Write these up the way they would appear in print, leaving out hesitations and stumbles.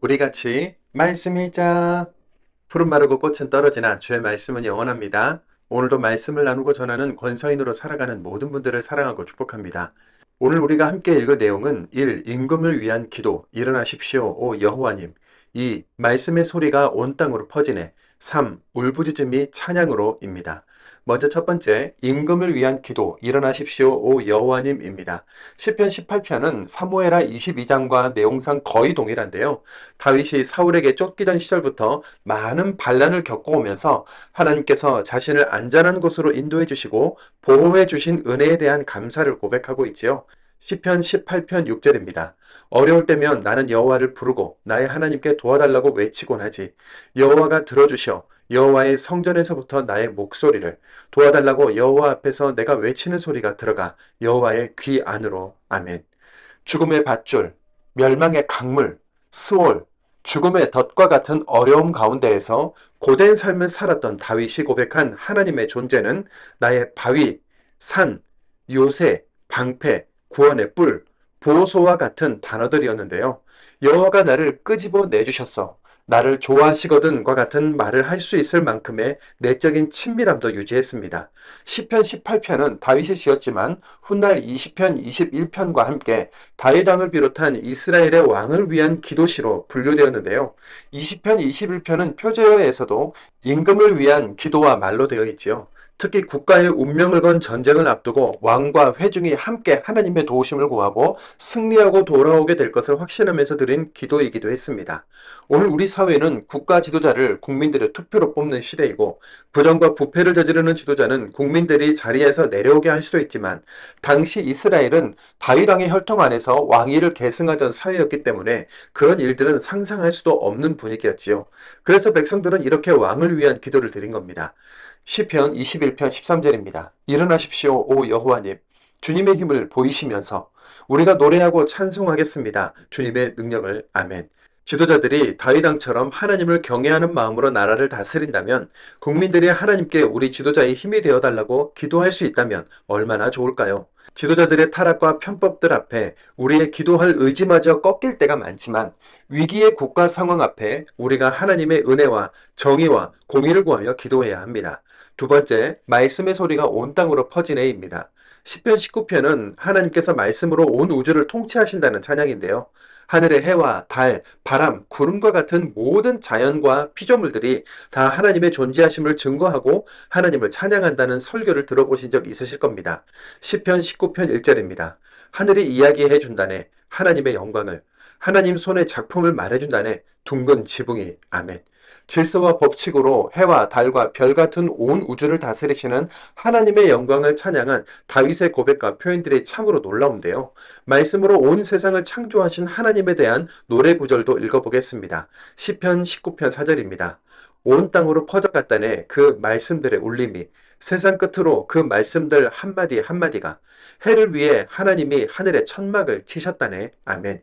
우리 같이 말씀이자 푸른 마르고 꽃은 떨어지나 주의 말씀은 영원합니다. 오늘도 말씀을 나누고 전하는 권서인으로 살아가는 모든 분들을 사랑하고 축복합니다. 오늘 우리가 함께 읽을 내용은 1. 임금을 위한 기도 일어나십시오 오 여호와님. 2. 말씀의 소리가 온 땅으로 퍼지네. 3. 울부짖음이 찬양으로입니다. 먼저 첫 번째, 임금을 위한 기도 일어나십시오 오 여호와님입니다. 시편 18편은 사무엘하 22장과 내용상 거의 동일한데요. 다윗이 사울에게 쫓기던 시절부터 많은 반란을 겪어오면서 하나님께서 자신을 안전한 곳으로 인도해 주시고 보호해 주신 은혜에 대한 감사를 고백하고 있지요. 시편 18편 6절입니다. 어려울 때면 나는 여호와를 부르고 나의 하나님께 도와달라고 외치곤 하지. 여호와가 들어주셔 여호와의 성전에서부터 나의 목소리를 도와달라고 여호와 앞에서 내가 외치는 소리가 들어가 여호와의 귀 안으로. 아멘. 죽음의 밧줄, 멸망의 강물, 스올, 죽음의 덫과 같은 어려움 가운데에서 고된 삶을 살았던 다윗이 고백한 하나님의 존재는 나의 바위, 산, 요새, 방패, 구원의 뿔, 보호소와 같은 단어들이었는데요. 여호와가 나를 끄집어 내주셨어. 나를 좋아하시거든과 같은 말을 할 수 있을 만큼의 내적인 친밀함도 유지했습니다. 시편 18편은 다윗이 지었지만 훗날 20편, 21편과 함께 다윗 왕을 비롯한 이스라엘의 왕을 위한 기도시로 분류되었는데요. 20편, 21편은 표제어에서도 임금을 위한 기도와 말로 되어 있지요. 특히 국가의 운명을 건 전쟁을 앞두고 왕과 회중이 함께 하나님의 도우심을 구하고 승리하고 돌아오게 될 것을 확신하면서 드린 기도이기도 했습니다. 오늘 우리 사회는 국가 지도자를 국민들의 투표로 뽑는 시대이고 부정과 부패를 저지르는 지도자는 국민들이 자리에서 내려오게 할 수도 있지만 당시 이스라엘은 다윗 왕의 혈통 안에서 왕위를 계승하던 사회였기 때문에 그런 일들은 상상할 수도 없는 분위기였지요. 그래서 백성들은 이렇게 왕을 위한 기도를 드린 겁니다. 시편 21편 13절입니다. 일어나십시오 오 여호와님. 주님의 힘을 보이시면서 우리가 노래하고 찬송하겠습니다. 주님의 능력을. 아멘. 지도자들이 다윗 왕처럼 하나님을 경외하는 마음으로 나라를 다스린다면 국민들이 하나님께 우리 지도자의 힘이 되어달라고 기도할 수 있다면 얼마나 좋을까요? 지도자들의 타락과 편법들 앞에 우리의 기도할 의지마저 꺾일 때가 많지만 위기의 국가 상황 앞에 우리가 하나님의 은혜와 정의와 공의를 구하며 기도해야 합니다. 두 번째, 말씀의 소리가 온 땅으로 퍼지네입니다. 시편 19편은 하나님께서 말씀으로 온 우주를 통치하신다는 찬양인데요. 하늘의 해와 달, 바람, 구름과 같은 모든 자연과 피조물들이 다 하나님의 존재하심을 증거하고 하나님을 찬양한다는 설교를 들어보신 적 있으실 겁니다. 시편 19편 1절입니다. 하늘이 이야기해 준다네 하나님의 영광을, 하나님 손의 작품을 말해준다네 둥근 지붕이. 아멘. 질서와 법칙으로 해와 달과 별 같은 온 우주를 다스리시는 하나님의 영광을 찬양한 다윗의 고백과 표현들이 참으로 놀라운데요. 말씀으로 온 세상을 창조하신 하나님에 대한 노래 구절도 읽어보겠습니다. 시편 19편 4절입니다. 온 땅으로 퍼져갔다네 그 말씀들의 울림이, 세상 끝으로 그 말씀들 한마디 한마디가, 해를 위해 하나님이 하늘에 천막을 치셨다네. 아멘.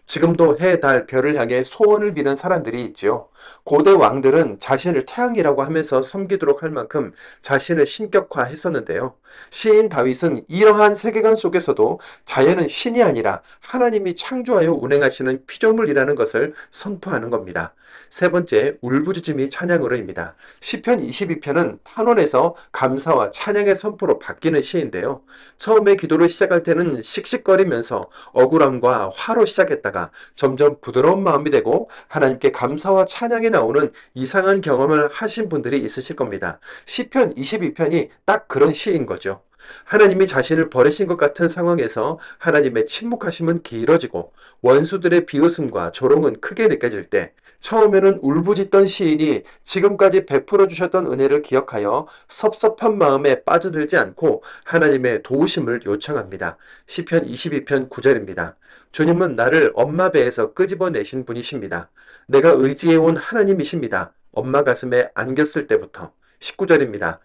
지금도 해, 달, 별을 향해 소원을 비는 사람들이 있지요. 고대 왕들은 자신을 태양이라고 하면서 섬기도록 할 만큼 자신을 신격화했었는데요. 시인 다윗은 이러한 세계관 속에서도 자연은 신이 아니라 하나님이 창조하여 운행하시는 피조물이라는 것을 선포하는 겁니다. 세 번째, 울부짖음이 찬양으로입니다. 시편 22편은 탄원에서 감사와 찬양의 선포로 바뀌는 시인데요. 처음에 기도를 시작할 때는 씩씩거리면서 억울함과 화로 시작했다가 점점 부드러운 마음이 되고 하나님께 감사와 찬양이 나오는 이상한 경험을 하신 분들이 있으실 겁니다. 시편 22편이 딱 그런 시인 거죠. 하나님이 자신을 버리신 것 같은 상황에서 하나님의 침묵하심은 길어지고 원수들의 비웃음과 조롱은 크게 느껴질 때 처음에는 울부짖던 시인이 지금까지 베풀어 주셨던 은혜를 기억하여 섭섭한 마음에 빠져들지 않고 하나님의 도우심을 요청합니다. 시편 22편 9절입니다. 주님은 나를 엄마 배에서 끄집어내신 분이십니다. 내가 의지해온 하나님이십니다. 엄마 가슴에 안겼을 때부터. 19절입니다.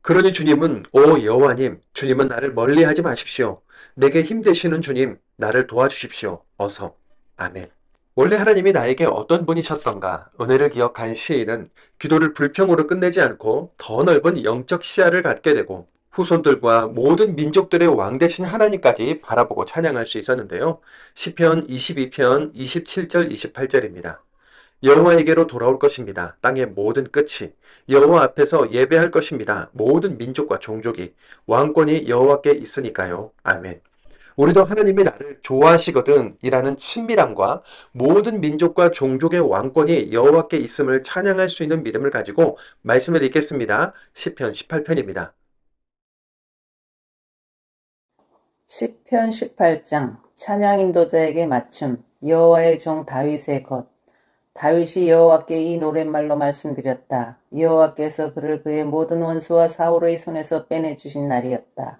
그러니 주님은 오 여호와님, 주님은 나를 멀리하지 마십시오. 내게 힘 되시는 주님, 나를 도와주십시오. 어서. 아멘. 원래 하나님이 나에게 어떤 분이셨던가 은혜를 기억한 시인은 기도를 불평으로 끝내지 않고 더 넓은 영적 시야를 갖게 되고 후손들과 모든 민족들의 왕 되신 하나님까지 바라보고 찬양할 수 있었는데요. 시편 22편 27절 28절입니다. 여호와에게로 돌아올 것입니다. 땅의 모든 끝이 여호와 앞에서 예배할 것입니다. 모든 민족과 종족이 왕권이 여호와께 있으니까요. 아멘. 우리도 하나님이 나를 좋아하시거든 이라는 친밀함과 모든 민족과 종족의 왕권이 여호와께 있음을 찬양할 수 있는 믿음을 가지고 말씀을 읽겠습니다. 시편 18편입니다. 시편 18장 찬양 인도자에게 맞춤. 여호와의 종 다윗의 것. 다윗이 여호와께 이 노랫말로 말씀드렸다. 여호와께서 그를 그의 모든 원수와 사울의 손에서 빼내주신 날이었다.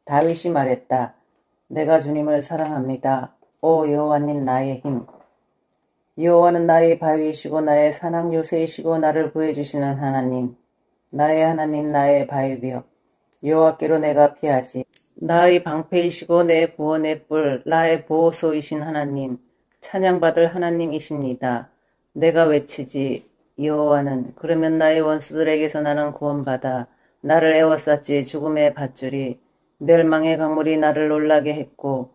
다윗이 말했다. 내가 주님을 사랑합니다. 오 여호와님 나의 힘. 여호와는 나의 바위이시고 나의 산악 요새이시고 나를 구해주시는 하나님. 나의 하나님 나의 바위며 여호와께로 내가 피하지. 나의 방패이시고 내 구원의 뿔 나의 보호소이신 하나님. 찬양받을 하나님이십니다. 내가 외치지 여호와는 그러면 나의 원수들에게서 나는 구원받아. 나를 에워쌌지 죽음의 밧줄이 멸망의 강물이 나를 놀라게 했고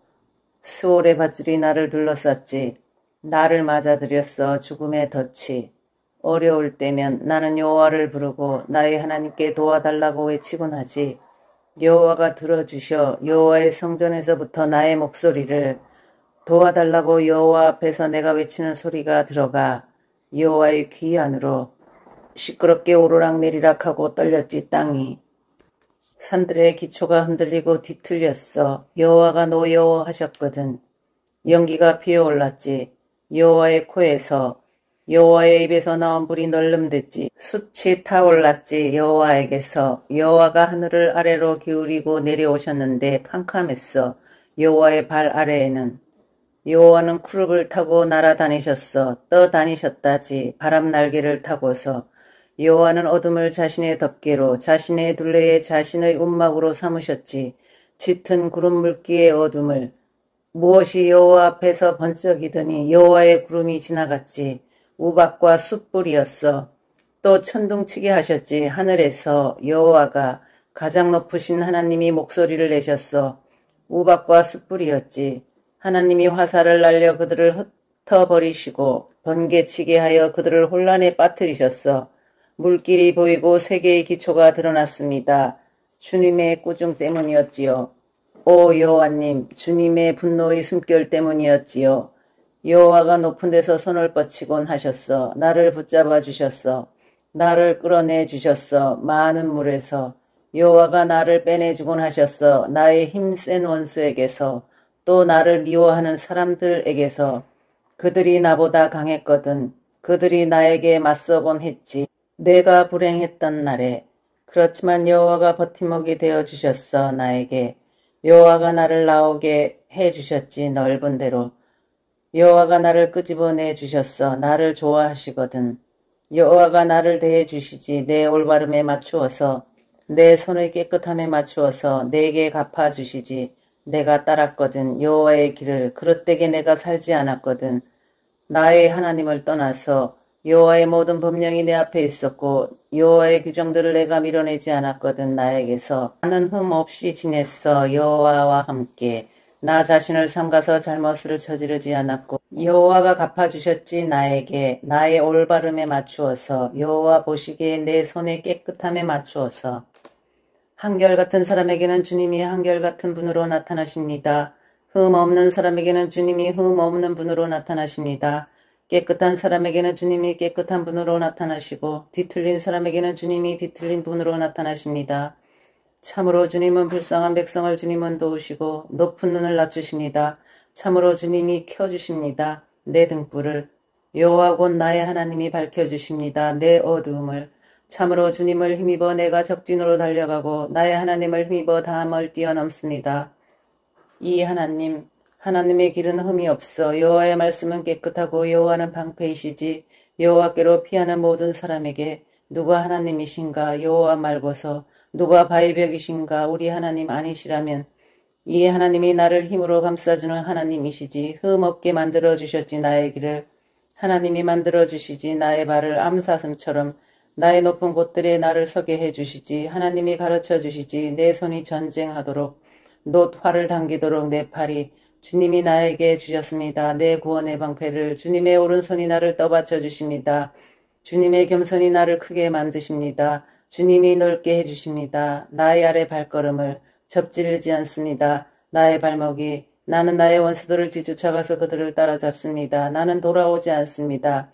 수월의 밧줄이 나를 둘러쌌지. 나를 맞아들였어 죽음의 덫이. 어려울 때면 나는 여호와를 부르고 나의 하나님께 도와달라고 외치곤 하지. 여호와가 들어주셔 여호와의 성전에서부터 나의 목소리를 도와달라고 여호와 앞에서 내가 외치는 소리가 들어가 여호와의 귀 안으로. 시끄럽게 오르락내리락 하고 떨렸지 땅이. 산들의 기초가 흔들리고 뒤틀렸어. 여호와가 노여워하셨거든. 연기가 피어올랐지. 여호와의 코에서. 여호와의 입에서 나온 불이 널름댔지. 숯이 타올랐지. 여호와에게서. 여호와가 하늘을 아래로 기울이고 내려오셨는데 캄캄했어. 여호와의 발 아래에는. 여호와는 쿠룹을 타고 날아다니셨어. 떠다니셨다지. 바람 날개를 타고서. 여호와는 어둠을 자신의 덮개로 자신의 둘레에 자신의 움막으로 삼으셨지. 짙은 구름 물기의 어둠을. 무엇이 여호와 앞에서 번쩍이더니 여호와의 구름이 지나갔지. 우박과 숯불이었어. 또 천둥치게 하셨지. 하늘에서 여호와가 가장 높으신 하나님이 목소리를 내셨어. 우박과 숯불이었지. 하나님이 화살을 날려 그들을 흩어버리시고 번개치게 하여 그들을 혼란에 빠뜨리셨어. 물길이 보이고 세계의 기초가 드러났습니다. 주님의 꾸중 때문이었지요. 오 여호와님, 주님의 분노의 숨결 때문이었지요. 여호와가 높은 데서 손을 뻗치곤 하셨어. 나를 붙잡아 주셨어. 나를 끌어내 주셨어. 많은 물에서. 여호와가 나를 빼내주곤 하셨어. 나의 힘센 원수에게서. 또 나를 미워하는 사람들에게서. 그들이 나보다 강했거든. 그들이 나에게 맞서곤 했지. 내가 불행했던 날에. 그렇지만 여호와가 버팀목이 되어주셨어. 나에게. 여호와가 나를 나오게 해주셨지. 넓은 데로. 여호와가 나를 끄집어내 주셨어. 나를 좋아하시거든. 여호와가 나를 대해주시지. 내 올바름에 맞추어서. 내 손의 깨끗함에 맞추어서 내게 갚아주시지. 내가 따랐거든. 여호와의 길을. 그릇되게 내가 살지 않았거든. 나의 하나님을 떠나서 여호와의 모든 법령이 내 앞에 있었고 여호와의 규정들을 내가 밀어내지 않았거든. 나에게서 나는 흠 없이 지냈어. 여호와와 함께. 나 자신을 삼가서 잘못을 저지르지 않았고 여호와가 갚아주셨지. 나에게 나의 올바름에 맞추어서 여호와 보시기에 내 손의 깨끗함에 맞추어서. 한결같은 사람에게는 주님이 한결같은 분으로 나타나십니다. 흠 없는 사람에게는 주님이 흠 없는 분으로 나타나십니다. 깨끗한 사람에게는 주님이 깨끗한 분으로 나타나시고 뒤틀린 사람에게는 주님이 뒤틀린 분으로 나타나십니다. 참으로 주님은 불쌍한 백성을 주님은 도우시고 높은 눈을 낮추십니다. 참으로 주님이 켜주십니다. 내 등불을. 여호와 곧 나의 하나님이 밝혀주십니다. 내 어두움을. 참으로 주님을 힘입어 내가 적진으로 달려가고 나의 하나님을 힘입어 담을 뛰어넘습니다. 이 하나님의 길은 흠이 없어. 여호와의 말씀은 깨끗하고 여호와는 방패이시지. 여호와께로 피하는 모든 사람에게 누가 하나님이신가? 여호와 말고서 누가 바위벽이신가? 우리 하나님 아니시라면. 이 하나님이 나를 힘으로 감싸주는 하나님이시지. 흠 없게 만들어주셨지. 나의 길을. 하나님이 만들어주시지. 나의 발을 암사슴처럼 나의 높은 곳들에 나를 서게 해주시지. 하나님이 가르쳐주시지. 내 손이 전쟁하도록 놋 활을 당기도록 내 팔이 주님이 나에게 주셨습니다. 내 구원의 방패를. 주님의 오른손이 나를 떠받쳐 주십니다. 주님의 겸손이 나를 크게 만드십니다. 주님이 넓게 해주십니다. 나의 아래 발걸음을 접지르지 않습니다. 나의 발목이 나는 나의 원수들을 뒤쫓아가서 그들을 따라잡습니다. 나는 돌아오지 않습니다.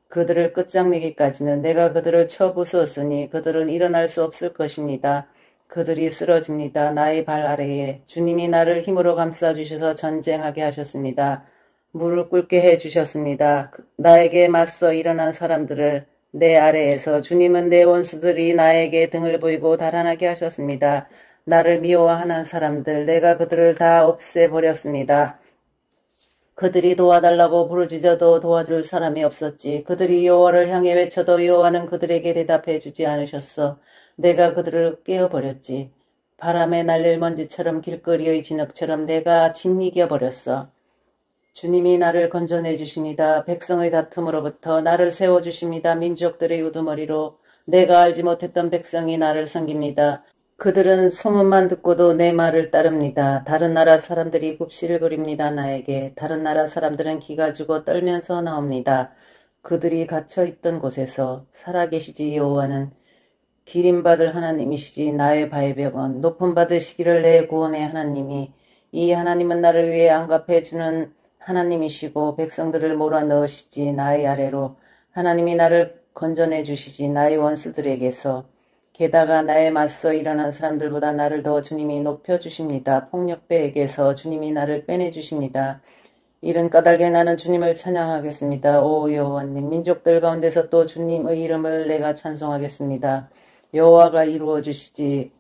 그들을 끝장내기까지는 내가 그들을 쳐 부수었으니 그들은 일어날 수 없을 것입니다. 그들이 쓰러집니다. 나의 발 아래에 주님이 나를 힘으로 감싸주셔서 전쟁하게 하셨습니다. 무릎 꿇게 해주셨습니다. 나에게 맞서 일어난 사람들을 내 아래에서 주님은 내 원수들이 나에게 등을 보이고 달아나게 하셨습니다. 나를 미워하는 사람들 내가 그들을 다 없애버렸습니다. 그들이 도와달라고 부르짖어도 도와줄 사람이 없었지. 그들이 여호와를 향해 외쳐도 여호와는 그들에게 대답해 주지 않으셨어. 내가 그들을 깨어버렸지. 바람에 날릴 먼지처럼 길거리의 진흙처럼 내가 짓이겨버렸어. 주님이 나를 건져내 주십니다. 백성의 다툼으로부터 나를 세워주십니다. 민족들의 우두머리로 내가 알지 못했던 백성이 나를 섬깁니다. 그들은 소문만 듣고도 내 말을 따릅니다. 다른 나라 사람들이 굽시를 부립니다. 나에게. 다른 나라 사람들은 기가 죽어 떨면서 나옵니다. 그들이 갇혀있던 곳에서 살아계시지 여호와는 기림받을 하나님이시지 나의 바위벽은 높음 받으시기를 내 구원의 하나님이 이 하나님은 나를 위해 안갚해주는 하나님이시고 백성들을 몰아넣으시지 나의 아래로 하나님이 나를 건져내 주시지 나의 원수들에게서 게다가 나에 맞서 일어난 사람들보다 나를 더 주님이 높여주십니다. 폭력배에게서 주님이 나를 빼내주십니다. 이른 까닭에 나는 주님을 찬양하겠습니다. 오 여호와님 민족들 가운데서 또 주님의 이름을 내가 찬송하겠습니다. 여호와가 이루어 주시지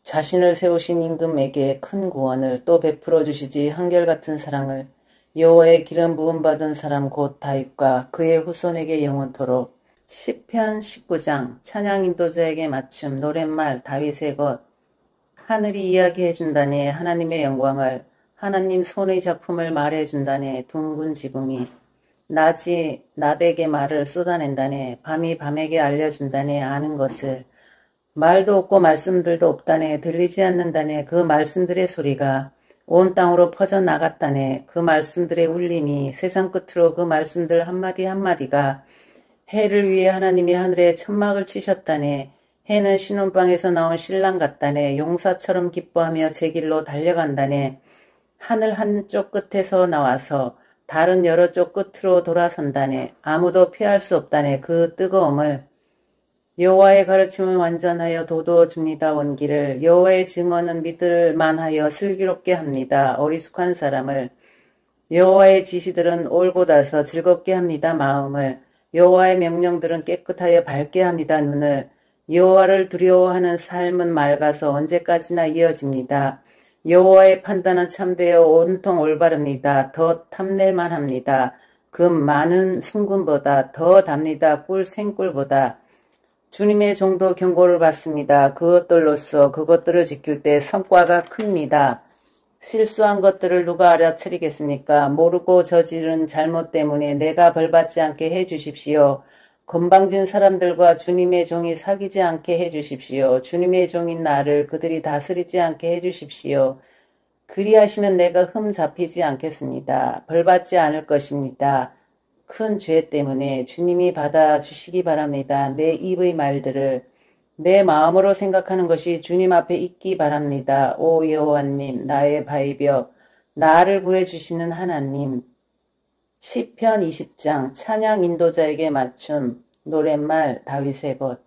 자신을 세우신 임금에게 큰 구원을 또 베풀어 주시지 한결같은 사랑을 여호와의 기름 부음 받은 사람 곧 다윗과 그의 후손에게 영원토록. 시편 19장 찬양 인도자에게 맞춤 노랫말 다윗의 것. 하늘이 이야기해준다네 하나님의 영광을 하나님 손의 작품을 말해준다네 둥근 지붕이 낮이 낮에게 말을 쏟아낸다네 밤이 밤에게 알려준다네 아는 것을 말도 없고 말씀들도 없다네 들리지 않는다네 그 말씀들의 소리가 온 땅으로 퍼져나갔다네 그 말씀들의 울림이 세상 끝으로 그 말씀들 한마디 한마디가 해를 위해 하나님이 하늘에 천막을 치셨다네. 해는 신혼방에서 나온 신랑 같다네. 용사처럼 기뻐하며 제 길로 달려간다네. 하늘 한쪽 끝에서 나와서 다른 여러 쪽 끝으로 돌아선다네. 아무도 피할 수 없다네. 그 뜨거움을. 여호와의 가르침은 완전하여 도두어 줍니다. 원기를. 여호와의 증언은 믿을 만하여 슬기롭게 합니다. 어리숙한 사람을. 여호와의 지시들은 올곧아서 즐겁게 합니다. 마음을. 여호와의 명령들은 깨끗하여 밝게 합니다. 눈을. 여호와를 두려워하는 삶은 맑아서 언제까지나 이어집니다. 여호와의 판단은 참되어 온통 올바릅니다. 더 탐낼만 합니다. 그 많은 순금보다 더 답니다. 꿀 생꿀보다. 주님의 종도 경고를 받습니다. 그것들로서 그것들을 지킬 때 성과가 큽니다. 실수한 것들을 누가 알아차리겠습니까? 모르고 저지른 잘못 때문에 내가 벌받지 않게 해주십시오. 건방진 사람들과 주님의 종이 사귀지 않게 해주십시오. 주님의 종인 나를 그들이 다스리지 않게 해주십시오. 그리하시면 내가 흠 잡히지 않겠습니다. 벌받지 않을 것입니다. 큰 죄 때문에 주님이 받아주시기 바랍니다. 내 입의 말들을 내 마음으로 생각하는 것이 주님 앞에 있기 바랍니다. 오 여호와님 나의 바위벽 나를 구해주시는 하나님. 시편 20장 찬양 인도자에게 맞춤 노랫말 다윗의 것.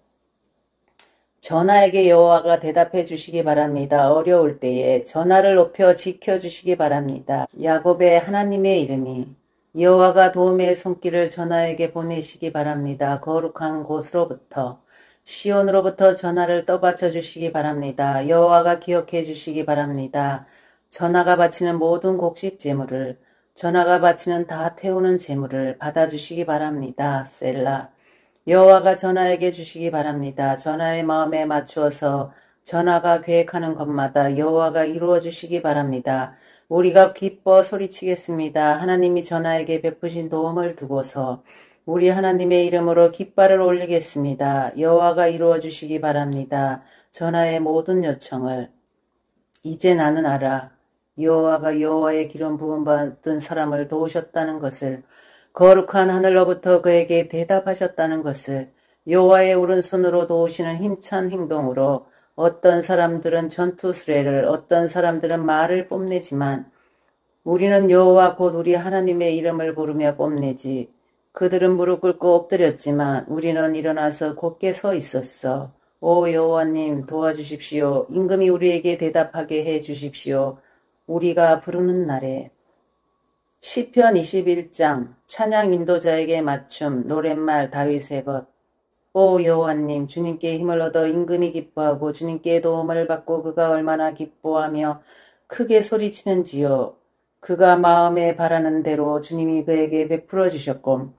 전하에게 여호와가 대답해 주시기 바랍니다. 어려울 때에 전하를 높여 지켜주시기 바랍니다. 야곱의 하나님의 이름이 여호와가 도움의 손길을 전하에게 보내시기 바랍니다. 거룩한 곳으로부터 시온으로부터 전하를 떠받쳐 주시기 바랍니다. 여호와가 기억해 주시기 바랍니다. 전하가 바치는 모든 곡식 제물을 전하가 바치는 다 태우는 제물을 받아주시기 바랍니다. 셀라. 여호와가 전하에게 주시기 바랍니다. 전하의 마음에 맞추어서 전하가 계획하는 것마다 여호와가 이루어 주시기 바랍니다. 우리가 기뻐 소리치겠습니다. 하나님이 전하에게 베푸신 도움을 두고서 우리 하나님의 이름으로 깃발을 올리겠습니다. 여호와가 이루어 주시기 바랍니다. 전하의 모든 요청을. 이제 나는 알아. 여호와가 여호와의 기름 부음 받은 사람을 도우셨다는 것을, 거룩한 하늘로부터 그에게 대답하셨다는 것을, 여호와의 오른손으로 도우시는 힘찬 행동으로 어떤 사람들은 전투 수레를, 어떤 사람들은 말을 뽐내지만 우리는 여호와 곧 우리 하나님의 이름을 부르며 뽐내지. 그들은 무릎 꿇고 엎드렸지만 우리는 일어나서 곧게 서 있었어. 오 여호와님 도와주십시오. 임금이 우리에게 대답하게 해 주십시오. 우리가 부르는 날에. 시편 21장 찬양 인도자에게 맞춤 노랫말 다윗의 것. 오 여호와님 주님께 힘을 얻어 임금이 기뻐하고 주님께 도움을 받고 그가 얼마나 기뻐하며 크게 소리치는지요. 그가 마음에 바라는 대로 주님이 그에게 베풀어 주셨고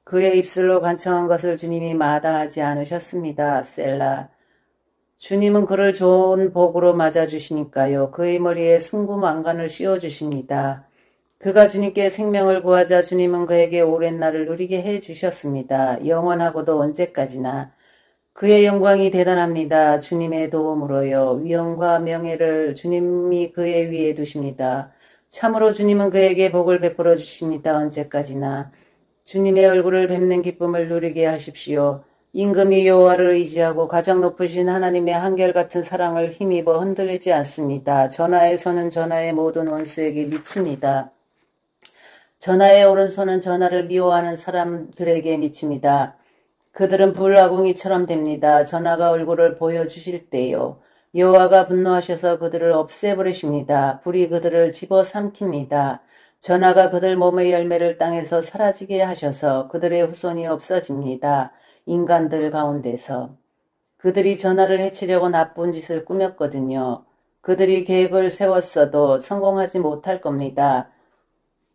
그의 입술로 간청한 것을 주님이 마다하지 않으셨습니다. 셀라. 주님은 그를 좋은 복으로 맞아주시니까요. 그의 머리에 순구만간을 씌워주십니다. 그가 주님께 생명을 구하자 주님은 그에게 오랜 날을 누리게 해주셨습니다. 영원하고도 언제까지나. 그의 영광이 대단합니다. 주님의 도움으로요. 위엄과 명예를 주님이 그의 위에 두십니다. 참으로 주님은 그에게 복을 베풀어 주십니다. 언제까지나. 주님의 얼굴을 뵙는 기쁨을 누리게 하십시오. 임금이 여호와를 의지하고 가장 높으신 하나님의 한결같은 사랑을 힘입어 흔들리지 않습니다. 전하의 손은 전하의 모든 원수에게 미칩니다. 전하의 오른손은 전하를 미워하는 사람들에게 미칩니다. 그들은 불아궁이처럼 됩니다. 전하가 얼굴을 보여주실 때요. 여호와가 분노하셔서 그들을 없애버리십니다. 불이 그들을 집어삼킵니다. 전하가 그들 몸의 열매를 땅에서 사라지게 하셔서 그들의 후손이 없어집니다. 인간들 가운데서. 그들이 전하를 해치려고 나쁜 짓을 꾸몄거든요. 그들이 계획을 세웠어도 성공하지 못할 겁니다.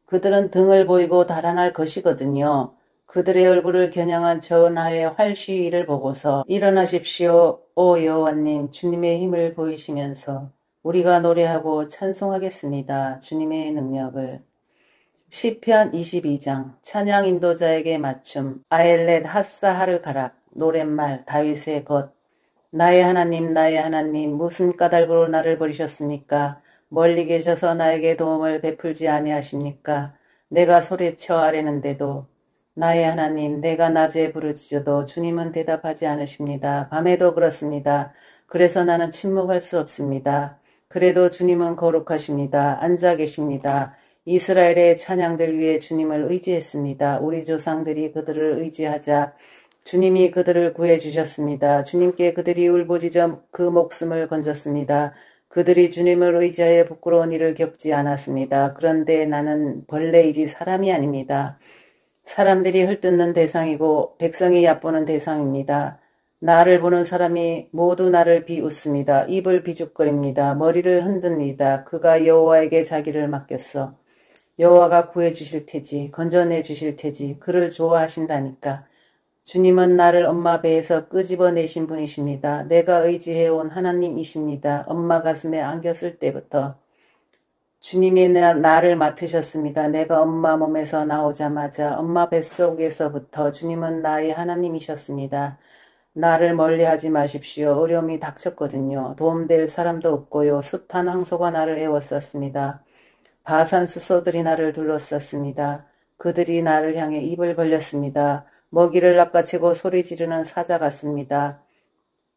그들은 등을 보이고 달아날 것이거든요. 그들의 얼굴을 겨냥한 전하의 활시위를 보고서 일어나십시오. 오 여호와님 주님의 힘을 보이시면서 우리가 노래하고 찬송하겠습니다. 주님의 능력을. 시편 22장 찬양 인도자에게 맞춤 아엘렛 핫사하르 가락 노랫말 다윗의 것. 나의 하나님 무슨 까닭으로 나를 버리셨습니까? 멀리 계셔서 나에게 도움을 베풀지 아니하십니까? 내가 소리쳐 아뢰는데도 나의 하나님 내가 낮에 부르짖어도 주님은 대답하지 않으십니다. 밤에도 그렇습니다. 그래서 나는 침묵할 수 없습니다. 그래도 주님은 거룩하십니다. 앉아 계십니다. 이스라엘의 찬양들 위해 주님을 의지했습니다. 우리 조상들이 그들을 의지하자 주님이 그들을 구해주셨습니다. 주님께 그들이 울부짖어 그 목숨을 건졌습니다. 그들이 주님을 의지하여 부끄러운 일을 겪지 않았습니다. 그런데 나는 벌레이지 사람이 아닙니다. 사람들이 헐뜯는 대상이고 백성이 얕보는 대상입니다. 나를 보는 사람이 모두 나를 비웃습니다. 입을 비죽거립니다. 머리를 흔듭니다. 그가 여호와에게 자기를 맡겼어. 여호와가 구해주실 테지. 건져내 주실 테지. 그를 좋아하신다니까. 주님은 나를 엄마 배에서 끄집어내신 분이십니다. 내가 의지해온 하나님이십니다. 엄마 가슴에 안겼을 때부터 주님이 나를 맡으셨습니다. 내가 엄마 몸에서 나오자마자 엄마 뱃속에서부터 주님은 나의 하나님이셨습니다. 나를 멀리하지 마십시오. 어려움이 닥쳤거든요. 도움될 사람도 없고요. 숱한 황소가 나를 애웠었습니다. 바산 수소들이 나를 둘러쌌습니다. 그들이 나를 향해 입을 벌렸습니다. 먹이를 낚아채고 소리 지르는 사자 같습니다.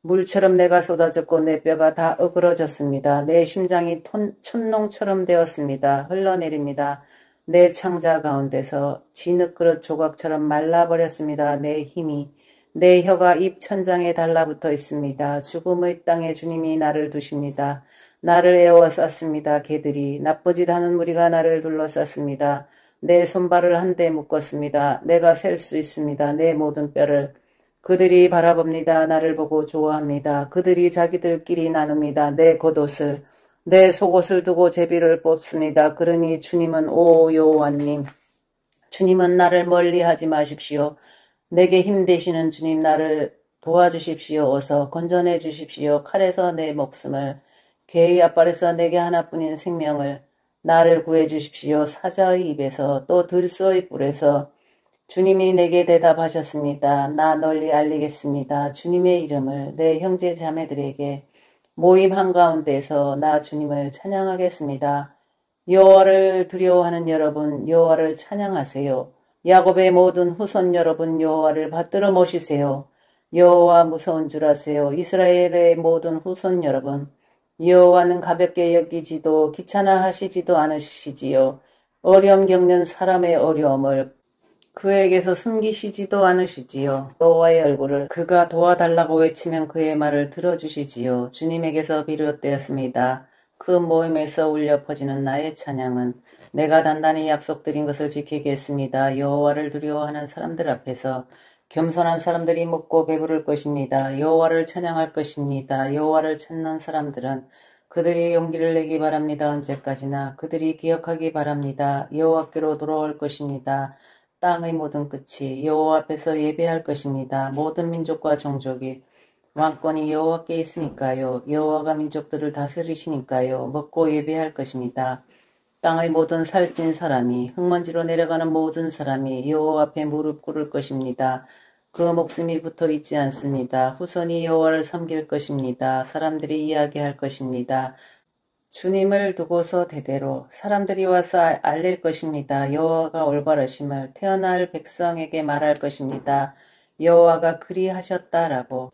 물처럼 내가 쏟아졌고 내 뼈가 다 어그러졌습니다. 내 심장이 촛농처럼 되었습니다. 흘러내립니다. 내 창자 가운데서 진흙그릇 조각처럼 말라버렸습니다. 내 힘이. 내 혀가 입 천장에 달라붙어 있습니다. 죽음의 땅에 주님이 나를 두십니다. 나를 에워쌌습니다. 개들이. 나쁘짓 하는 무리가 나를 둘러쌌습니다. 내 손발을 한데 묶었습니다. 내가 셀 수 있습니다. 내 모든 뼈를. 그들이 바라봅니다. 나를 보고 좋아합니다. 그들이 자기들끼리 나눕니다. 내 겉옷을. 내 속옷을 두고 제비를 뽑습니다. 그러니 주님은 오 여호와님. 주님은 나를 멀리하지 마십시오. 내게 힘 되시는 주님 나를 도와주십시오. 어서 건져내 주십시오. 칼에서 내 목숨을. 개의 앞발에서 내게 하나뿐인 생명을. 나를 구해주십시오. 사자의 입에서 또 들소의 뿔에서 주님이 내게 대답하셨습니다. 나 널리 알리겠습니다. 주님의 이름을 내 형제 자매들에게 모임 한가운데서 나 주님을 찬양하겠습니다. 여호와를 두려워하는 여러분, 여호와를 찬양하세요. 야곱의 모든 후손 여러분, 여호와를 받들어 모시세요. 여호와 무서운 줄 아세요. 이스라엘의 모든 후손 여러분, 여호와는 가볍게 여기지도 귀찮아하시지도 않으시지요. 어려움 겪는 사람의 어려움을 그에게서 숨기시지도 않으시지요. 여호와의 얼굴을 그가 도와달라고 외치면 그의 말을 들어주시지요. 주님에게서 비롯되었습니다. 그 모임에서 울려 퍼지는 나의 찬양은 내가 단단히 약속드린 것을 지키겠습니다. 여호와를 두려워하는 사람들 앞에서 겸손한 사람들이 먹고 배부를 것입니다. 여호와를 찬양할 것입니다. 여호와를 찾는 사람들은 그들이 용기를 내기 바랍니다. 언제까지나 그들이 기억하기 바랍니다. 여호와께로 돌아올 것입니다. 땅의 모든 끝이 여호와 앞에서 예배할 것입니다. 모든 민족과 종족이 왕권이 여호와께 있으니까요. 여호와가 민족들을 다스리시니까요. 먹고 예배할 것입니다. 땅의 모든 살찐 사람이 흙먼지로 내려가는 모든 사람이 여호와 앞에 무릎 꿇을 것입니다. 그 목숨이 붙어 있지 않습니다. 후손이 여호와를 섬길 것입니다. 사람들이 이야기할 것입니다. 주님을 두고서 대대로 사람들이 와서 알릴 것입니다. 여호와가 올바르심을 태어날 백성에게 말할 것입니다. 여호와가 그리하셨다라고.